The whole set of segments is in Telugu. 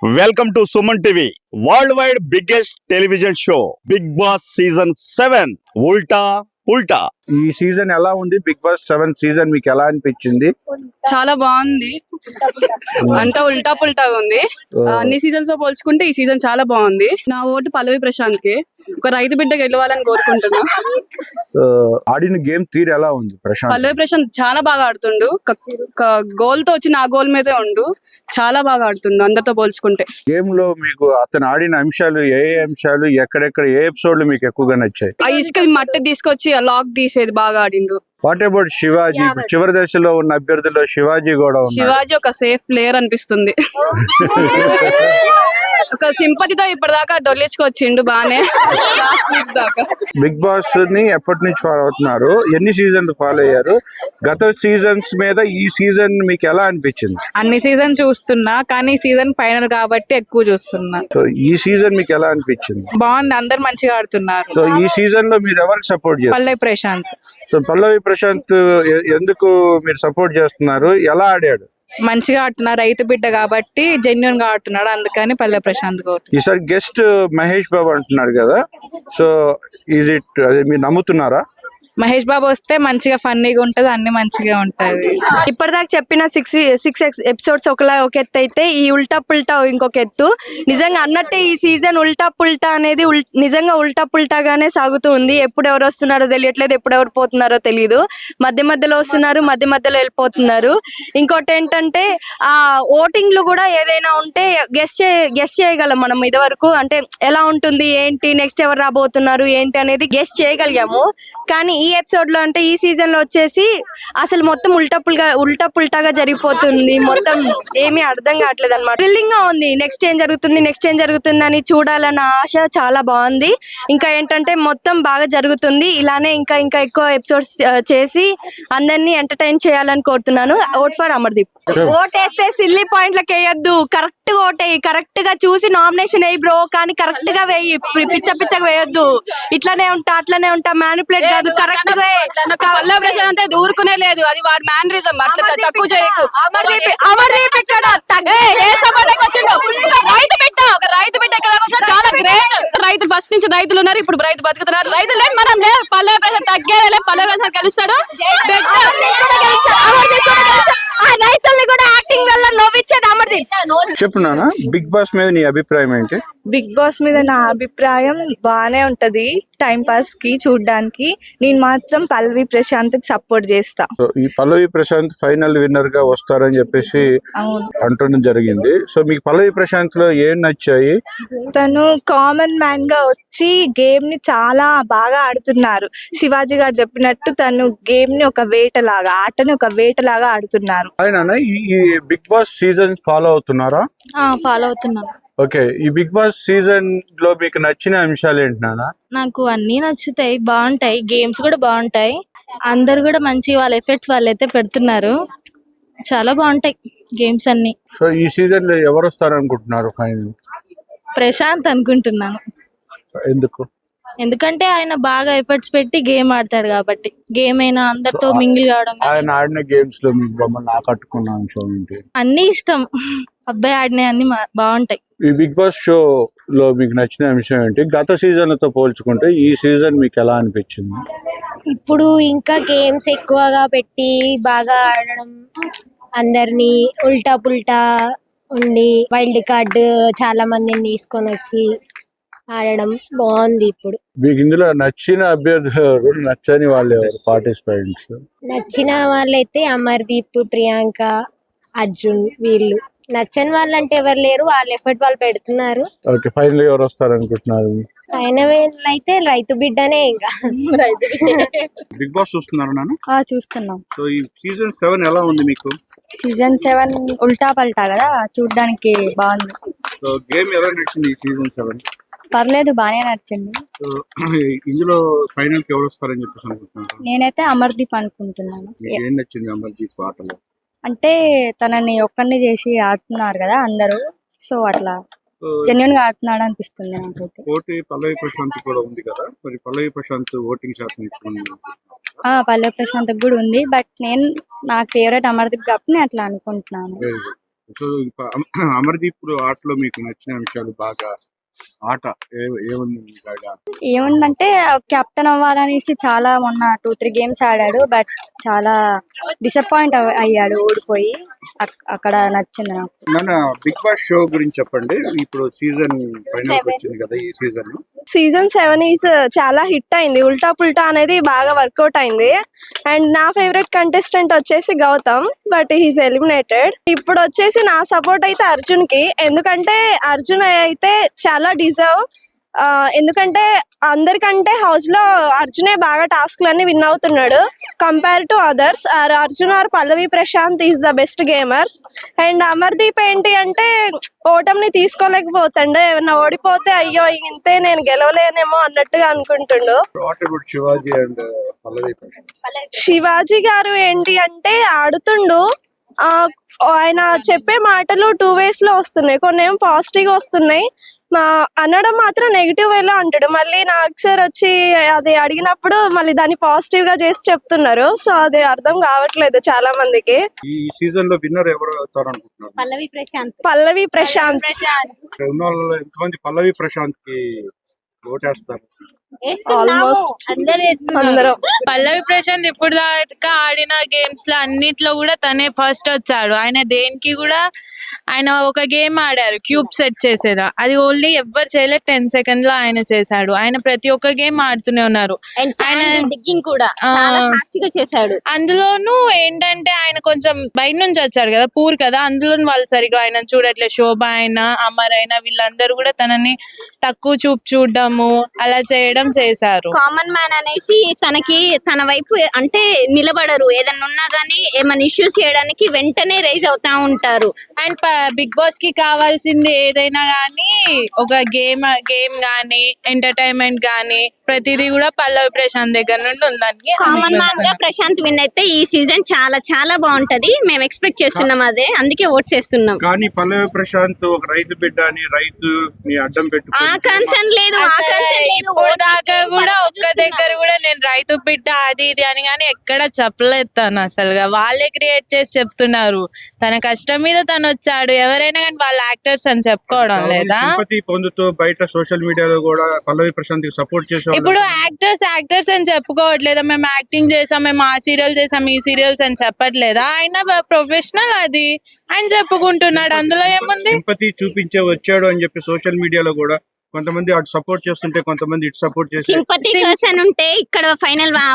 Welcome to Suman TV. Worldwide biggest television show Bigg Boss season 7 Ulta పుల్టా. ఈ సీజన్ ఎలా ఉంది? బిగ్ బాస్ 7 సీజన్ మీకు ఎలా అనిపించింది? చాలా బాగుంది. అంతా ఉల్టా పుల్టాగా ఉంది. అన్ని సీజన్స్ తో పోల్చుకుంటే ఈ సీజన్ చాలా బాగుంది. నా ఓటు పల్లవి ప్రశాంత్ కి. ఒక రైతు బిడ్డ గెలవాలని కోరుకుంటున్నా. ఆడిన గేమ్ తీరు ఎలా ఉంది ప్రశాంత్? పల్లవి ప్రశాంత్ చాలా బాగా ఆడుతుండు. గోల్ తో వచ్చి నా గోల్ మీదే ఉండు. చాలా బాగా ఆడుతుండు అందరితో పోల్చుకుంటే. గేమ్ లో మీకు అతను ఆడిన అంశాలు ఏ అంశాలు ఎక్కడెక్కడ ఏ ఎపిసోడ్లు మీకు ఎక్కువగా నచ్చాయి? ఆ ఇసుక మట్టి తీసుకొచ్చి ఆ లాక్ తీసేది బాగా ఆడిండు. What about Shivaji? చివరి దశలో ఉన్న అభ్యర్థుల్లో శివాజీ కూడా ఉన్నాడు. శివాజీ ఒక సేఫ్ ప్లేయర్ అనిపిస్తుంది. ఒక సింపతితో ఇప్పటిదాకా డొల్లించుకొచ్చిండు బానే. లాస్ట్ వీక్ దాకా. బిగ్ బాస్ ని ఎప్పటి నుంచి ఫాలో అవుతున్నారు? ఎన్ని సీజన్లు ఫాలో అయ్యారు? గత సీజన్స్ మీద ఈ సీజన్ మీకు ఎలా అనిపించింది? అన్ని సీజన్ చూస్తున్నా కానీ సీజన్ ఫైనల్ కాబట్టి ఎక్కువ చూస్తున్నా. సో ఈ సీజన్ మీకు ఎలా అనిపించింది? బాగుంది, అందరు మంచిగా ఆడుతున్నారు. సో ఈ సీజన్ లో మీరు ఎవరికి సపోర్ట్ చేస్తారు? పల్లవి ప్రశాంత్. సో పల్లవి ప్రశాంత్ ఎందుకు మీరు సపోర్ట్ చేస్తున్నారు? ఎలా ఆడాడు? మంచిగా ఆడుతున్నారు. రైతు బిడ్డ కాబట్టి జెన్యున్ గా ఆడుతున్నాడు, అందుకని పల్లవి ప్రశాంత్ గౌడ్. ఈసారి గెస్ట్ మహేష్ బాబు అంటున్నారు కదా, సో ఈజ్ ఇట్ మీరు నమ్ముతున్నారా? మహేష్ బాబు వస్తే మంచిగా ఫన్నీగా ఉంటది, అన్ని మంచిగా ఉంటది. ఇప్పటిదాకా చెప్పిన సిక్స్ ఎపిసోడ్స్ ఒక ఎత్తు అయితే ఈ ఉల్టా పుల్టా ఇంకొక ఎత్తు. నిజంగా అన్నట్టే ఈ సీజన్ ఉల్టా పుల్టా అనేది నిజంగా ఉల్టా పుల్టాగానే సాగుతూ ఉంది. ఎప్పుడు ఎవరు వస్తున్నారో తెలియట్లేదు, ఎప్పుడు ఎవరు పోతున్నారో తెలియదు. మధ్య మధ్యలో వస్తున్నారు, మధ్య మధ్యలో వెళ్ళిపోతున్నారు. ఇంకోటి ఏంటంటే ఆ ఓటింగ్లు కూడా ఏదైనా ఉంటే గెస్ చేయగలం మనం. ఇదివరకు అంటే ఎలా ఉంటుంది, ఏంటి, నెక్స్ట్ ఎవరు రాబోతున్నారు ఏంటి అనేది గెస్ చేయగలిగాము. కానీ ఈ ఎపిసోడ్ లో అంటే ఈ సీజన్ లో వచ్చేసి అసలు మొత్తం ఉల్టా పుల్టాగా జరిగిపోతుంది. మొత్తం ఏమీ అర్థం కావట్లేదు అనమాట. థ్రిల్లింగ్ గా ఉంది. నెక్స్ట్ ఏం జరుగుతుంది అని చూడాలన్న ఆశ చాలా బాగుంది. ఇంకా ఏంటంటే మొత్తం బాగా జరుగుతుంది. ఇలానే ఇంకా ఎక్కువ ఎపిసోడ్స్ చేసి అందరినీ ఎంటర్టైన్ చేయాలని కోరుతున్నాను. Vote for Amardeep. ఓట్ వేస్తే సిల్లీ పాయింట్లకు వేయొద్దు, కరెక్ట్ గా ఓటేయి. కరెక్ట్ గా చూసి నామినేషన్ వేయి బ్రో, కానీ కరెక్ట్ గా వేయి. పిచ్చగా వేయొద్దు. ఇట్లానే ఉంటా మ్యానిపులేట్ కాదు, కరెక్ట్ గా. పల్లవి ప్రశాంత్ అయితే ఊరుకునే లేదు, అది వాడి మ్యానరిజం. అట్లా తక్కువ చేయకు. అమర్దీప్ ఇక్కడ రైతు బిడ్డ చాలా గ్రేట్. రైతులు ఫస్ట్ నుంచి రైతులు ఉన్నారు, ఇప్పుడు రైతు బతుకుతున్నారు. రైతులు లేదు, మనం లేదు. పల్లవి ప్రశాంత్ తగ్గేదే, పల్లవి ప్రశాంత్ గెలుస్తాడు. రైతుల్ని కూడా యాక్టింగ్ వల్ల నవ్విచ్చేది అమర్దీప్. చెప్పున్నానా బిగ్ బాస్ మీద నీ అభిప్రాయం ఏంటి? బిగ్ బాస్ మీద నా అభిప్రాయం బానే ఉంటది, టైం పాస్ కి చూడడానికి. నేను మాత్రం పల్లవి ప్రశాంత్ కి సపోర్ట్ చేస్తా. ఈ పల్లవి ప్రశాంత్ ఫైనల్ విన్నర్ గా వస్తారని చెప్పేసి అంటడం జరిగింది. సో మీకు పల్లవి ప్రశాంత్ లో ఏం నచ్చాయి? తను కామన్ మ్యాన్ గా వచ్చి గేమ్ ని చాలా బాగా ఆడుతున్నారు. శివాజీ గారు చెప్పినట్టు తను గేమ్ ని ఒక వేటలాగా, ఆటని ఒక వేటలాగా ఆడుతున్నారు. ఆయన ఈ బిగ్ బాస్ సీజన్ ఫాలో అవుతున్నారా? ఫాలో అవుతున్నాను. ఓకే, ఈ బిగ్ బాస్ సీజన్ లో మీకు నచ్చిన అంశాలు ఏంటి నాన్న? నాకు అన్ని నచ్చుతాయి, బాగుంటాయి. గేమ్స్ కూడా బాగుంటాయి. అందరు కూడా మంచి వాళ్ళ ఎఫెక్ట్స్ వాళ్ళైతే పెడుతున్నారు. చాలా బాగుంటాయి గేమ్స్ అన్ని. సో ఈ సీజన్ లో ఎవరు వస్తారు అనుకుంటున్నారు ఫైనల్? ప్రశాంత్ అనుకుంటున్నాను. ఎందుకంటే ఆయన బాగా ఎఫర్ట్స్ పెట్టి గేమ్ ఆడతాడు కాబట్టి. గేమ్ అయినా అందరితో మింగిల్ కావడం, ఆయన ఆడిన గేమ్స్ లో మీకు బొమ్మలు ఆకట్టుకున్న అంశం ఏంటి? అన్ని ఇష్టం. అబ్బాయి ఆడిన అన్ని బాగుంటాయి. ఈ బిగ్ బాస్ షో లో మీకు నచ్చిన అంశం ఏంటి? గత సీజన్లతో పోల్చుకుంటే ఈ సీజన్ మీకు ఎలా అనిపించింది? ఇప్పుడు ఇంకా గేమ్స్ ఎక్కువగా పెట్టి బాగా ఆడడం, అందరినీ ఉల్టా పుల్టా ఉండి వైల్డ్ కార్డ్ చాలా మందిని తీసుకొని వచ్చి ఆడడం బాగుంది. ఇప్పుడు మీకు ఇందులో నచ్చిన అభ్యర్థులు, నచ్చని వాళ్ళు ఎవరు పార్టిసిపెంట్స్? నచ్చిన వాళ్ళైతే అమర్దీప్, ప్రియాంక, అర్జున్, వీళ్ళు. నచ్చని వాళ్ళు అంటే ఎవరు లేరు, వాళ్ళ ఎఫర్ట్ వాళ్ళు పెడుతున్నారు. ఓకే, ఫైనల్ ఎవరు వస్తారు అనుకుంటున్నారు? ఫైనల్ అయితే రైతు బిడ్డనే. ఇంకా రైతు బిడ్డ. బిగ్ బాస్ చూస్తున్నారు నాన్న? చూస్తున్నాం. సో ఈ సీజన్ 7 ఎలా ఉంది మీకు? సీజన్ 7 ఉల్టా పల్టా కదా, చూడడానికి బాగుంది. సో గేమ్ ఎవరు నచ్చింది ఈ సీజన్ 7? పర్లేదు, బానే నచ్చింది. సో ఇందులో ఫైనల్ కి ఎవరు వస్తారని చెప్పేసి అనుకుంటున్నారు? నేనైతే అమర్దీప్ అనుకుంటున్నాను. ఏం నచ్చింది అమర్దీప్ ఆటలో? అంటే తనని ఒక్కడిని చేసి ఆడుతున్నారు కదా అందరూ, సో అట్లా జెన్యున్ గా ఆడుతున్నాడు అనిపిస్తుంది నాకైతే. పోటీ పల్లవి ప్రశాంత్ కూడా ఉంది కదా, మరి పల్లవి ప్రశాంత్ ఓటింగ్ శాతం ఎక్కువ ఉంది. పల్లవి ప్రశాంత్ కూడా ఉంది, బట్ నాకు ఫేవరెట్ అమర్దీప్ కాబట్టి నేను అట్లా అనుకుంటున్నాను. సో అమర్దీప్ ఆటలో మీకు నచ్చిన అంశాలు బాగా ఆట ఏముంది మీ బాగా? ఏముందంటే కెప్టెన్ అవ్వాలనేసి చాలా మొన్న 2-3 గేమ్స్ ఆడాడు, బట్ చాలా డిసప్పాయింట్ అయ్యాడు ఓడిపోయి. అక్కడ నచ్చింది నాకు. నాన్న, బిగ్ బాస్ షో గురించి చెప్పండి. ఇప్పుడు సీజన్ ఫైనల్ వచ్చింది కదా ఈ సీజన్. సీజన్ 7 ఈస్ చాలా హిట్ అయింది. ఉల్టా పుల్టా అనేది బాగా వర్కౌట్ అయింది. అండ్ నా ఫేవరెట్ కంటెస్టెంట్ వచ్చేసి గౌతమ్, బట్ హీస్ ఎలిమినేటెడ్. ఇప్పుడు వచ్చేసి నా సపోర్ట్ అయితే అర్జున్ కి, ఎందుకంటే అర్జున్ అయితే చాలా డిజర్వ్. ఎందుకంటే అందరికంటే హౌస్ లో అర్జునే బాగా టాస్క్లన్నీ విన్ అవుతున్నాడు compare to others. Arjun or Pallavi Prashanth is the best gamers. And Amardeep ఏంటి అంటే ఓటమిని తీసుకోలేకపోతాడు. ఏమన్నా ఓడిపోతే అయ్యో ఇంతే నేను గెలవలేనేమో అన్నట్టుగా అనుకుంటుండు. శివాజీ అండ్ పల్లవి శివాజీ గారు ఏంటి అంటే ఆడుతుండు, ఆయన చెప్పే మాటలు 2 ways లో వస్తున్నాయి. కొన్ని ఏమో పాజిటివ్ గా వస్తున్నాయి, అనడం మాత్రం నెగిటివ్ వేలో అంటాడు. మళ్ళీ నాకు సార్ వచ్చి అది అడిగినప్పుడు మళ్ళీ దాన్ని పాజిటివ్ గా చేసి చెప్తున్నారు. సో అది అర్థం కావట్లేదు చాలా మందికి. ఈ సీజన్ లో విన్నర్ ఎవరు అవుతారు అనుకుంటున్నారు? పల్లవి ప్రశాంత్. ఉన్న వాళ్ళలో ఎంతమంది పల్లవి ప్రశాంత్ కి ఓటేస్తారు? ఆల్మోస్ట్ అందరం. పల్లవి ప్రశాంత్ ఇప్పుడు దాకా ఆడిన గేమ్స్ లో అన్నిట్లో కూడా తనే ఫస్ట్ వచ్చాడు. ఆయన దేనికి కూడా ఆయన ఒక గేమ్ ఆడారు క్యూబ్ సెట్ చేసేదా, అది ఓన్లీ ఎవ్వరు చేయలేదు. 10 seconds లో ఆయన చేశాడు. ఆయన ప్రతి ఒక్క గేమ్ ఆడుతూనే ఉన్నారు. ఆయన డిగ్గింగ్ కూడా చాలా ఫాస్ట్ గా చేశాడు. అందులోనూ ఏంటంటే ఆయన కొంచెం బయట నుంచి వచ్చాడు కదా, పూర్ కదా, అందులో వాళ్ళు సరిగా ఆయన చూడట్లేదు. శోభ అయినా అమర్ అయినా వీళ్ళందరూ కూడా తనని తక్కువ చూడడము అలా చేయడం చేశారు. కామన్ మ్యాన్ అనేసి తన వైపు అంటే నిలబడరు. ఏదన్నా ఉన్నా గానీ ఏమైనా ఇష్యూస్ చేయడానికి వెంటనే రైజ్ అవుతా ఉంటారు. అండ్ బిగ్ బాస్ కి కావాల్సింది ఏదైనా గానీ ఒక గేమ్ గానీ ఎంటర్టైన్మెంట్ గానీ ప్రతిదీ కూడా పల్లవి ప్రశాంత్ దగ్గర నుండి ఉందని. కామన్ మ్యాన్ గా ప్రశాంత్ విన్ అయితే ఈ సీజన్ చాలా చాలా బాగుంటది. మేము ఎక్స్పెక్ట్ చేస్తున్నాం, అదే అందుకే ఓట్ చేస్తున్నాం. కానీ పల్లవి ప్రశాంత్ ఒక రైతు బిడ్డ అని రైతు అడ్డం పెట్టు ఆ కన్సర్న్ లేదు. ఇప్పుడు దాకా కూడా ఒక్క దగ్గర కూడా నేను రైతు బిడ్డ అది ఇది అని కానీ ఎక్కడ చెప్పలేదు తను. అసలుగా వాళ్ళే క్రియేట్ చేసి చెప్తున్నారు. తన కష్టం మీద తను వచ్చాడు. ఎవరైనా కానీ వాళ్ళ యాక్టర్స్ అని చెప్పుకోవడం లేదా? పొందుతూ బయట సోషల్ మీడియాలో కూడా పల్లవి ప్రశాంత్ కి సపోర్ట్ చేసే ఇప్పుడు యాక్టర్స్ అని చెప్పుకోవట్లేదా? మేము యాక్టింగ్ చేసాం, మేము ఆ సీరియల్ చేసాం, ఈ సీరియల్స్ అని చెప్పట్లేదా? ఆయన ప్రొఫెషనల్, అది ఆయన చెప్పుకుంటున్నాడు. అందులో ఏముంది? సింపతి చూపించే వచ్చాడు అని చెప్పి సోషల్ మీడియాలో కూడా కొంతమంది అటు సపోర్ట్ చేస్తుంటే కొంతమంది ఇటు సపోర్ట్ చేసి సింపతి కన్సర్న్ ఉంటే ఇక్కడ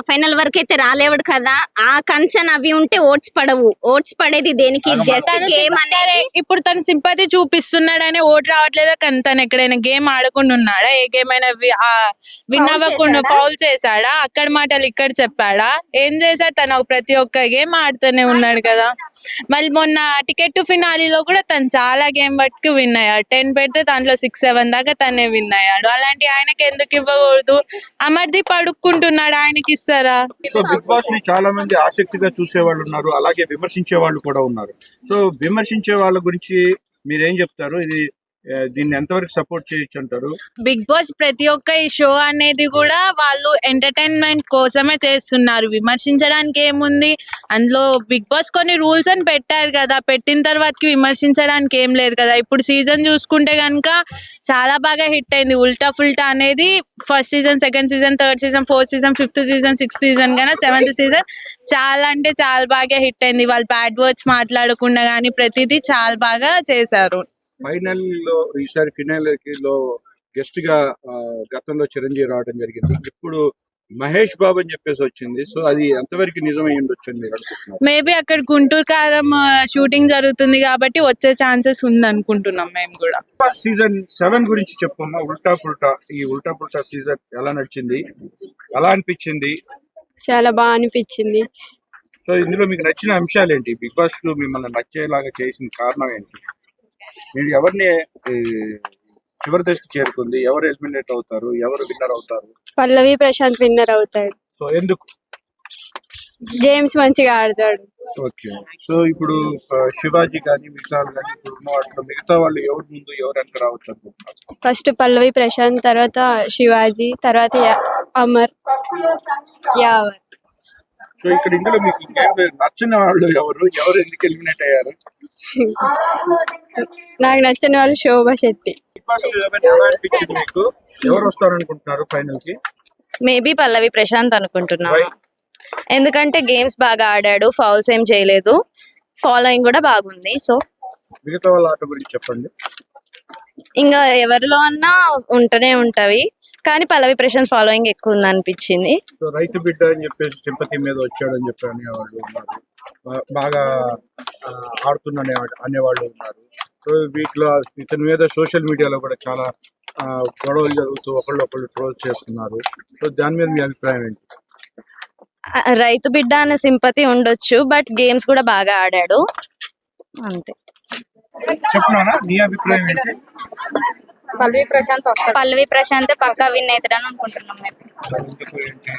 ఫైనల్ వరకు అయితే రాలేవాడు కదా. ఆ కన్సర్న్ అవి ఉంటే ఓట్స్ పడవు. ఓట్స్ పడేది దేనికి? జస్ట్ గేమ్ సరే, ఇప్పుడు తను సింపతి చూపిస్తున్నాడని ఓటు రావట్లేదా? కానీ తను ఎక్కడైనా గేమ్ ఆడకుండా ఉన్నాడా? ఏ గేమ్ అయినా విన్ అవ్వకుండా ఫౌల్ చేశాడా? అక్కడ మాటలు ఇక్కడ చెప్పాడా? ఏం చేశాడు? తను ప్రతి ఒక్క గేమ్ ఆడుతూనే ఉన్నాడు కదా. మళ్ళీ మొన్న టికెట్ టు ఫినాలీలో కూడా తను చాలా గేమ్ బట్టి విన్ అయ్యాడు. 10 పెడితే దాంట్లో 6-7 దాకా తనే విన్ అయ్యాడు. అలాంటి ఆయనకి ఎందుకు ఇవ్వకూడదు? అమర్దీప్ అడుక్కుంటున్నాడు, ఆయనకి ఇస్తారా? సో బిగ్ బాస్ ని చాలా మంది ఆసక్తిగా చూసే వాళ్ళు ఉన్నారు, అలాగే విమర్శించే వాళ్ళు కూడా ఉన్నారు. సో విమర్శించే వాళ్ళ గురించి మీరేం చెప్తారు? దీన్ని ఎంతవరకు సపోర్ట్ చేయొచ్చు అంటారు? బిగ్ బాస్ ప్రతి ఒక్క ఈ షో అనేది కూడా వాళ్ళు ఎంటర్టైన్మెంట్ కోసమే చేస్తున్నారు. విమర్శించడానికి ఏముంది అందులో? బిగ్ బాస్ కొన్ని రూల్స్ అని పెట్టారు కదా, పెట్టిన తర్వాతకి విమర్శించడానికి ఏం లేదు కదా. ఇప్పుడు సీజన్ చూసుకుంటే కనుక చాలా బాగా హిట్ అయింది. ఉల్టా ఫుల్టా అనేది first season, second season, third season, fourth season, 5th season, 6th season కన్నా 7th సీజన్ చాలా అంటే చాలా బాగా హిట్ అయింది. వాళ్ళు బ్యాడ్ వర్డ్స్ మాట్లాడకుండా కానీ ప్రతిదీ చాలా బాగా చేశారు. ఫైనల్ లో ఈసారి ఫినాల్ లో గెస్ట్ గా గతంలో చిరంజీవి రావడం జరిగింది. ఇప్పుడు మహేష్ బాబు అని చెప్పేసి వచ్చింది. సో అది ఎంతవరకు నిజమై ఉండొచ్చు అని మీరు అనుకుంటున్నారు? మేబీ అక్కడ గుంటూరు కారం షూటింగ్ జరుగుతుంది కాబట్టి వచ్చే ఛాన్సెస్ ఉంది అనుకుంటున్నాం మేము కూడా. సీజన్ 7 గురించి చెప్పమ్మా. ఉల్టా పుల్టా, ఈ ఉల్టా పుల్టా సీజన్ ఎలా నడిచింది, ఎలా అనిపించింది? చాలా బాగా అనిపించింది. సో ఇందులో మీకు నచ్చిన అంశాలు ఏంటి? బిగ్ బాస్ మిమ్మల్ని నచ్చేలాగా చేసిన కారణం ఏంటి? మీరు ఎవరిని చివరి దశకు చేరుకుంది? ఎవరు ఎలిమినేట్ అవుతారు? ఎవరు విన్నర్ అవుతారు? పల్లవి ప్రశాంత్ విన్నర్ అవుతాడు. సో ఎందుకు? గేమ్స్ మంచిగా ఆడతాడు. ఓకే. సో ఇప్పుడు శివాజీ కానీ మిగతా కానీ ఇప్పుడు ఉన్న వాటిలో మిగతా వాళ్ళు ఎవరి ముందు ఎవరు వెనక రావచ్చు అనుకుంటున్నారు? ఫస్ట్ పల్లవి ప్రశాంత్, తర్వాత శివాజీ, తర్వాత అమర్, యావర్. సో ఇక్కడ ఇందులో మీకు ఇంకేం నచ్చిన వాళ్ళు ఎవరు ఎందుకు ఎలిమినేట్ అయ్యారు? నాకు నచ్చిన వాళ్ళు శోభా శెట్టి. బిగ్ బాస్ 11 ఎలా అనిపించింది మీకు? ఎవరు వస్తారు అనుకుంటున్నారు ఫైనల్ కి? మేబీ పల్లవి ప్రశాంత్ అనుకుంటున్నాను. Why? ఎందుకంటే గేమ్స్ బాగా ఆడాడు, ఫౌల్స్ ఏం చేయలేదు, ఫాలోయింగ్ కూడా బాగుంది. సో మిగతా వాళ్ళ ఆట గురించి చెప్పండి. ఇంకా ఎవరిలో అన్నా ఉంటూనే ఉంటవి, కానీ పల్లవి ప్రశాంత్ ఫాలోయింగ్ ఎక్కువ ఉంది అనిపించింది. సో రైతు బిడ్డ అని చెప్పేసి సింపతి మీద వచ్చాడని చెప్పి అనేవాళ్ళు ఉన్నారు, బాగా ఆడుతున్న అనేవాళ్ళు ఉన్నారు. సో వీటిలో ఇతని మీద సోషల్ మీడియాలో కూడా చాలా గొడవలు జరుగుతూ ఒకళ్ళు ట్రోల్ చేస్తున్నారు. సో దాని మీద మీ అభిప్రాయం ఏంటి? రైతు బిడ్డ అనే సింపతి ఉండొచ్చు, బట్ గేమ్స్ కూడా బాగా ఆడాడు అంతే. చెప్తున్నానా మీ అభిప్రాయం ఏంటి? పల్లవి ప్రశాంత్ పక్కా విన్ అవుతాడని అనుకుంటున్నాం మేము. ఎందుకు ఏంటి?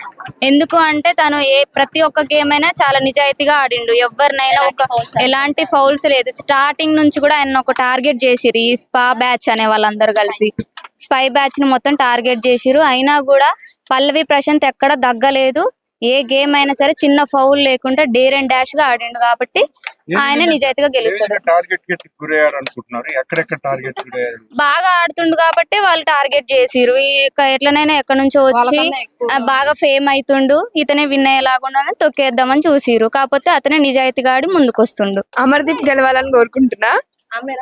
ఎందుకు అంటే తను ప్రతి ఒక్క గేమ్ అయినా చాలా నిజాయితీగా ఆడిండు, ఎవరినైనా ఎలాంటి ఫౌల్స్ లేదు. స్టార్టింగ్ నుంచి కూడా ఆయన ఒక టార్గెట్ చేసిరు, ఈ స్పా బ్యాచ్ అనే వాళ్ళందరూ కలిసి స్పై బ్యాచ్ ని మొత్తం టార్గెట్ చేసిరు. అయినా కూడా పల్లవి ప్రశాంత్ ఎక్కడ దగ్గలేదు. ఏ గేమ్ అయినా సరే చిన్న ఫౌల్ లేకుండా డేర్ అండ్ డాష్ గా ఆడిండు కాబట్టి ఆయన నిజాయితీగా గెలుస్తాడు. టార్గెట్ గురయ్యారు అనుకుంటున్నారు, ఎక్కడెక్కడ టార్గెట్ గురయ్యారు? బాగా ఆడుతుండు కాబట్టి వాళ్ళు టార్గెట్ చేసిరు. ఎట్లనైనా ఎక్కడి నుంచో వచ్చి బాగా ఫేమ్ అవుతుండు, ఇతనే విన్ అయ్యేలాగా తొక్కేద్దామని చూసిరు. కాకపోతే అతనే నిజాయితీగా ఆడి ముందుకు వస్తుండు. అమర్దీప్ గెలవాలని కోరుకుంటున్నా.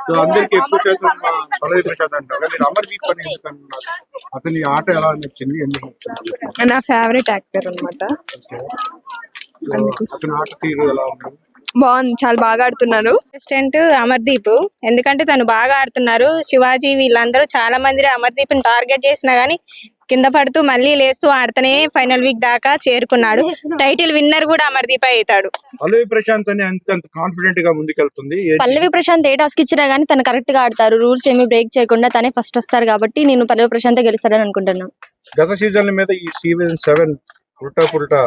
సో అందరికి ఎక్కువ శాతం పల్లవి ప్రశాంత్ అంటారు. మీరు అమర్దీప్ అని ఎందుకు అంటున్నారు? అతని ఆట ఎలా నచ్చింది, ఎందుకు నచ్చింది? నా ఫేవరెట్ యాక్టర్ అన్నమాట. అతని ఆట తీరు ఎలా ఉంది? బాగుంది, చాలా బాగా ఆడుతున్నారు. అసిస్టెంట్ అమర్దీప్, ఎందుకంటే తను బాగా ఆడుతున్నారు. శివాజీ వీళ్ళందరూ చాలా మంది అమర్దీప్ ని టార్గెట్ చేసినా గానీ కింద పడుతూ మళ్ళీ లేస్తూ ఆడుతూనే ఫైనల్ వీక్ దాకా చేరుకున్నాడు. టైటిల్ విన్నర్ కూడా అమర్దీప్ అవుతాడు. పల్లవి ప్రశాంత్ అని అంత కాన్ఫిడెంట్ గా ముందుకెళ్తుంది. పల్లవి ప్రశాంత్ ఏ టాస్క్ ఇచ్చినా గానీ తను కరెక్ట్ గా ఆడతారు, రూల్స్ ఏమి బ్రేక్ చేయకుండా తనే ఫస్ట్ వస్తారు కాబట్టి నేను పల్లవి ప్రశాంత్ గెలుస్తాడని అనుకుంటున్నాను. గత సీజన్ల మీద ఈ సీజన్ 7 పుల్టా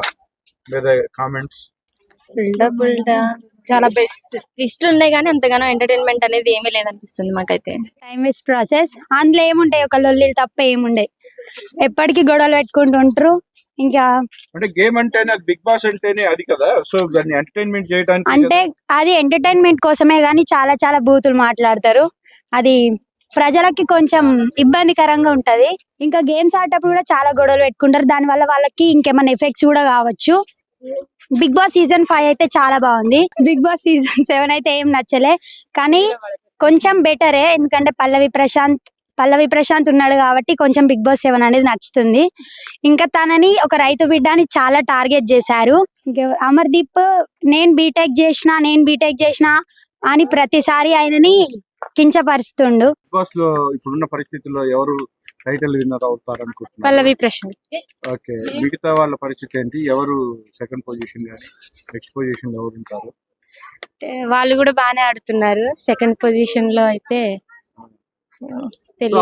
మీద కామెంట్స్? చాలా బెస్ట్ ట్విస్ట్ ఉన్నాయి కానీ అంతగానో ఎంటర్టైన్మెంట్ అనేది ఏమీ లేదనిపిస్తుంది మాకైతే. టైం వేస్ట్ ప్రాసెస్, అందులో ఏముంటాయి, ఒక లొల్లిలు తప్ప ఏముండే, ఎప్పటికీ గొడవలు పెట్టుకుంటుంటారు. ఇంకా అంటే గేమ్ అంటేనే బిగ్ బాస్ అంటేనే అది కదా, సో దాన్ని ఎంటర్టైన్మెంట్ చేయడానికి అంటే అది ఎంటర్టైన్మెంట్ కోసమే గానీ చాలా చాలా బూతులు మాట్లాడతారు. అది ప్రజలకి కొంచెం ఇబ్బందికరంగా ఉంటది. ఇంకా గేమ్స్ ఆడేటప్పుడు కూడా చాలా గొడవలు పెట్టుకుంటారు, దాని వల్ల వాళ్ళకి ఇంకేమైనా ఎఫెక్ట్స్ కూడా కావచ్చు. బిగ్ బాస్ సీజన్ 5 అయితే చాలా బాగుంది. బిగ్ బాస్ సీజన్ 7 అయితే ఏం నచ్చలే, కానీ కొంచెం బెటరే. ఎందుకంటే పల్లవి ప్రశాంత్ ఉన్నాడు కాబట్టి కొంచెం బిగ్ బాస్ 7 అనేది నచ్చుతుంది. ఇంకా తనని ఒక రైతు బిడ్డని చాలా టార్గెట్ చేశారు. అమర్దీప్ నేను బీటెక్ చేసిన అని ప్రతిసారి ఆయనని కించపరుస్తుండు. బిగ్ బాస్ లో ఇప్పుడున్న పరిస్థితుల్లో ఎవరు టైటిల్ విన్నర్ అవుతారు అనుకుంటున్నారు? పల్లవి ప్రశాంత్. ఓకే, మిగతా వాళ్ళ పరిస్థితి ఏంటి? ఎవరు సెకండ్ పొజిషన్ కానీ నెక్స్ట్ పొజిషన్ ఎవరు ఉంటారు? వాళ్ళు కూడా బాగానే ఆడుతున్నారు. సెకండ్ పొజిషన్ లో అయితే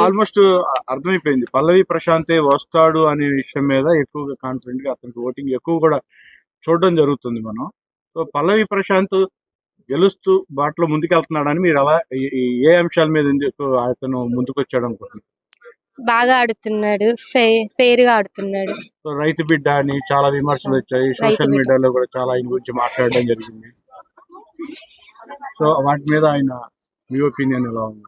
ఆల్మోస్ట్ అర్థమైపోయింది, పల్లవి ప్రశాంతే వస్తాడు అనే విషయం మీద ఎక్కువగా కాన్ఫిడెంట్ గా అతనికి ఓటింగ్ ఎక్కువ కూడా చూడడం జరుగుతుంది మనం. సో పల్లవి ప్రశాంత్ గెలుస్తూ బాటలో ముందుకెళ్తున్నాడని మీరు అలా ఏ అంశాల మీద అతను ముందుకు వచ్చాడు అనుకుంటున్నారు? బాగా ఆడుతున్నాడు, ఫెయిర్ గా ఆడుతున్నాడు. సో రైతు బిడ్డ అని చాలా విమర్శలు వచ్చాయి, సోషల్ మీడియాలో కూడా చాలా ఆయన గురించి మాట్లాడడం జరిగింది. సో వాటి మీద ఆయన మీ ఒపీనియన్ ఎలా ఉంది?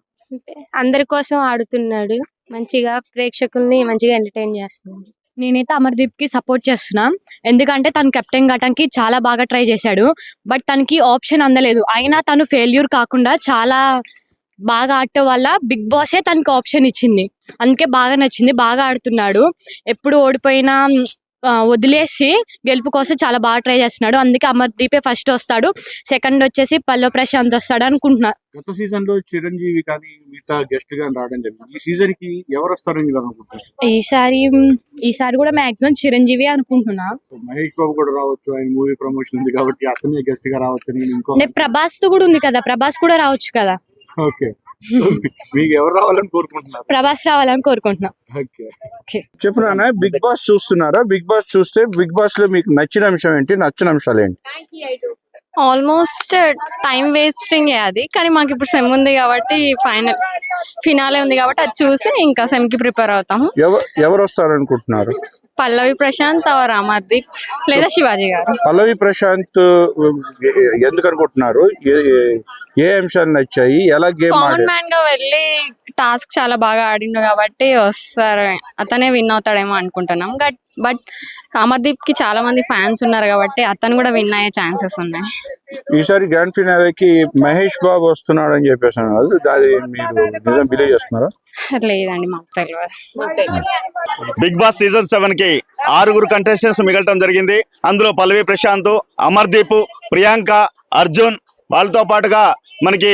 అందరి కోసం ఆడుతున్నాడు, మంచిగా ప్రేక్షకుల్ని మంచిగా ఎంటర్టైన్ చేస్తున్నాడు. నేనైతే అమర్దీప్ కి సపోర్ట్ చేస్తున్నా, ఎందుకంటే తను కెప్టెన్ గటానికి చాలా బాగా ట్రై చేశాడు, బట్ తనకి ఆప్షన్ అందలేదు. అయినా తను ఫెయిల్యూర్ కాకుండా చాలా బాగా ఆడటం వల్ల బిగ్ బాసే తనకి ఆప్షన్ ఇచ్చింది. అందుకే బాగా నచ్చింది, బాగా ఆడుతున్నాడు. ఎప్పుడు ఓడిపోయినా వదిలేసి గెలుపు కోసం చాలా బాగా ట్రై చేస్తున్నాడు. అందుకే అమర్దీపే ఫస్ట్ వస్తాడు, సెకండ్ వచ్చేసి పల్లవి ప్రశాంత్ వస్తాడు అనుకుంటున్నా. గత సీజన్ లో చిరంజీవి కానీ మిగతా గెస్ట్ గా రావడం జరిగింది. ఈ సీజన్ కి ఎవరు వస్తారని మీరు అనుకుంటున్నారు? ఈసారి కూడా మాక్సిమం చిరంజీవి అనుకుంటున్నా. మహేష్ బాబు కూడా రావచ్చు, ఆయన మూవీ ప్రమోషన్ ఉంది కాబట్టి అతనే గెస్ట్ గా రావచ్చు. ప్రభాస్ తో కూడా ఉంది కదా, ప్రభాస్ కూడా రావచ్చు కదా. ఓకే, మీకు ఎవరు రావాలని కోరుకుంటున్నారు? ప్రభాస్ రావాలని కోరుకుంటున్నా. చెప్పునా, బిగ్ బాస్ చూస్తున్నారా? బిగ్ బాస్ చూస్తే బిగ్ బాస్ లో మీకు నచ్చిన అంశం ఏంటి, నచ్చిన అంశాలు ఏంటి? ఆల్మోస్ట్ టైం వేస్టింగ్ అది, కానీ మాకు ఇప్పుడు సెమ్ ఉంది కాబట్టి ఫినాలే ఉంది కాబట్టి అది చూసి ఇంకా సెమ్ కి ప్రిపేర్ అవుతాము. ఎవరు వస్తారు అనుకుంటున్నారు? పల్లవి ప్రశాంత్ ఆర్ అమర్దీప్ లేదా శివాజీ గారు. పల్లవి ప్రశాంత్ ఎందుకు అనుకుంటున్నారు? ఏ అంశాలు నచ్చాయి? ఎలా గేమ్ కామన్ మ్యాన్ గా వెళ్ళి టాస్క్ చాలా బాగా ఆడిండు కాబట్టి వస్తారు, అతనే విన్ అవుతాడేమో అనుకుంటున్నాం. బట్ అమర్దీప్ కి చాలా మంది ఫ్యాన్స్ ఉన్నారు కాబట్టి అతను కూడా విన్ అయ్యే ఛాన్సెస్ ఉన్నాయి. ఈసారి గ్రాండ్ ఫినాలేకి మహేష్ బాబు వస్తున్నాడు అని చెప్పేసి అన్నారు. అది మీరు నిజం బిలీవ్ చేస్తున్నారా? లేదండి, మాకు తెలియదు. బిగ్ బాస్ సీజన్ 7 కి 6 కంటెస్టెంట్స్ మిగలటం జరిగింది. అందులో పల్లవి ప్రశాంత్, అమర్దీప్, ప్రియాంక, అర్జున్, వాళ్ళతో పాటుగా మనకి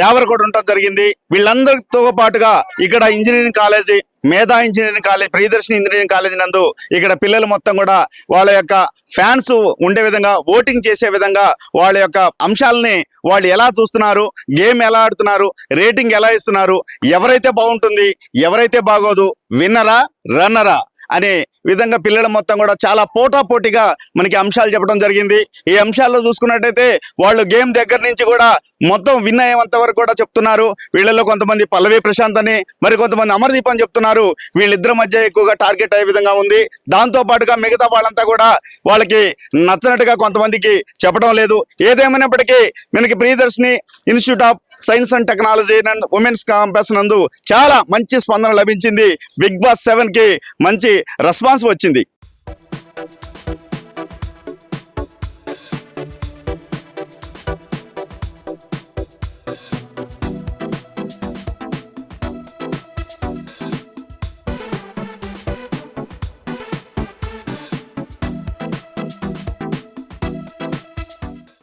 యావర్ కూడా ఉండటం జరిగింది. వీళ్ళందరితో పాటుగా ఇక్కడ ఇంజనీరింగ్ కాలేజీ, మేధా engineering college, Priyadarshini engineering college నందు ఇక్కడ పిల్లలు మొత్తం కూడా వాళ్ళ యొక్క ఫ్యాన్స్ ఉండే విధంగా, ఓటింగ్ చేసే విధంగా వాళ్ళ యొక్క అంశాలని వాళ్ళు ఎలా చూస్తున్నారు, గేమ్ ఎలా ఆడుతున్నారు, రేటింగ్ ఎలా ఇస్తున్నారు, ఎవరైతే బాగుంటుంది, ఎవరైతే బాగోదు, విన్నరా రన్నరా అనే విధంగా పిల్లలు మొత్తం కూడా చాలా పోటాపోటీగా మనకి అంశాలు చెప్పడం జరిగింది. ఈ అంశాల్లో చూసుకున్నట్టయితే వాళ్ళు గేమ్ దగ్గర నుంచి కూడా మొత్తం విన్ అయ్యేంత వరకు కూడా చెప్తున్నారు. వీళ్ళలో కొంతమంది పల్లవి ప్రశాంత్ అని, మరి కొంతమంది అమర్దీప్ అని చెప్తున్నారు. వీళ్ళిద్దరి మధ్య ఎక్కువగా టార్గెట్ అయ్యే విధంగా ఉంది. దాంతో పాటుగా మిగతా వాళ్ళంతా కూడా వాళ్ళకి నచ్చినట్టుగా కొంతమందికి చెప్పడం లేదు. ఏదేమైనప్పటికీ మనకి Priyadarshini institute of science and technology and women's campus నందు చాలా మంచి స్పందన లభించింది. బిగ్ బాస్ 7 కి మంచి రెస్పాన్స్ వచ్చింది.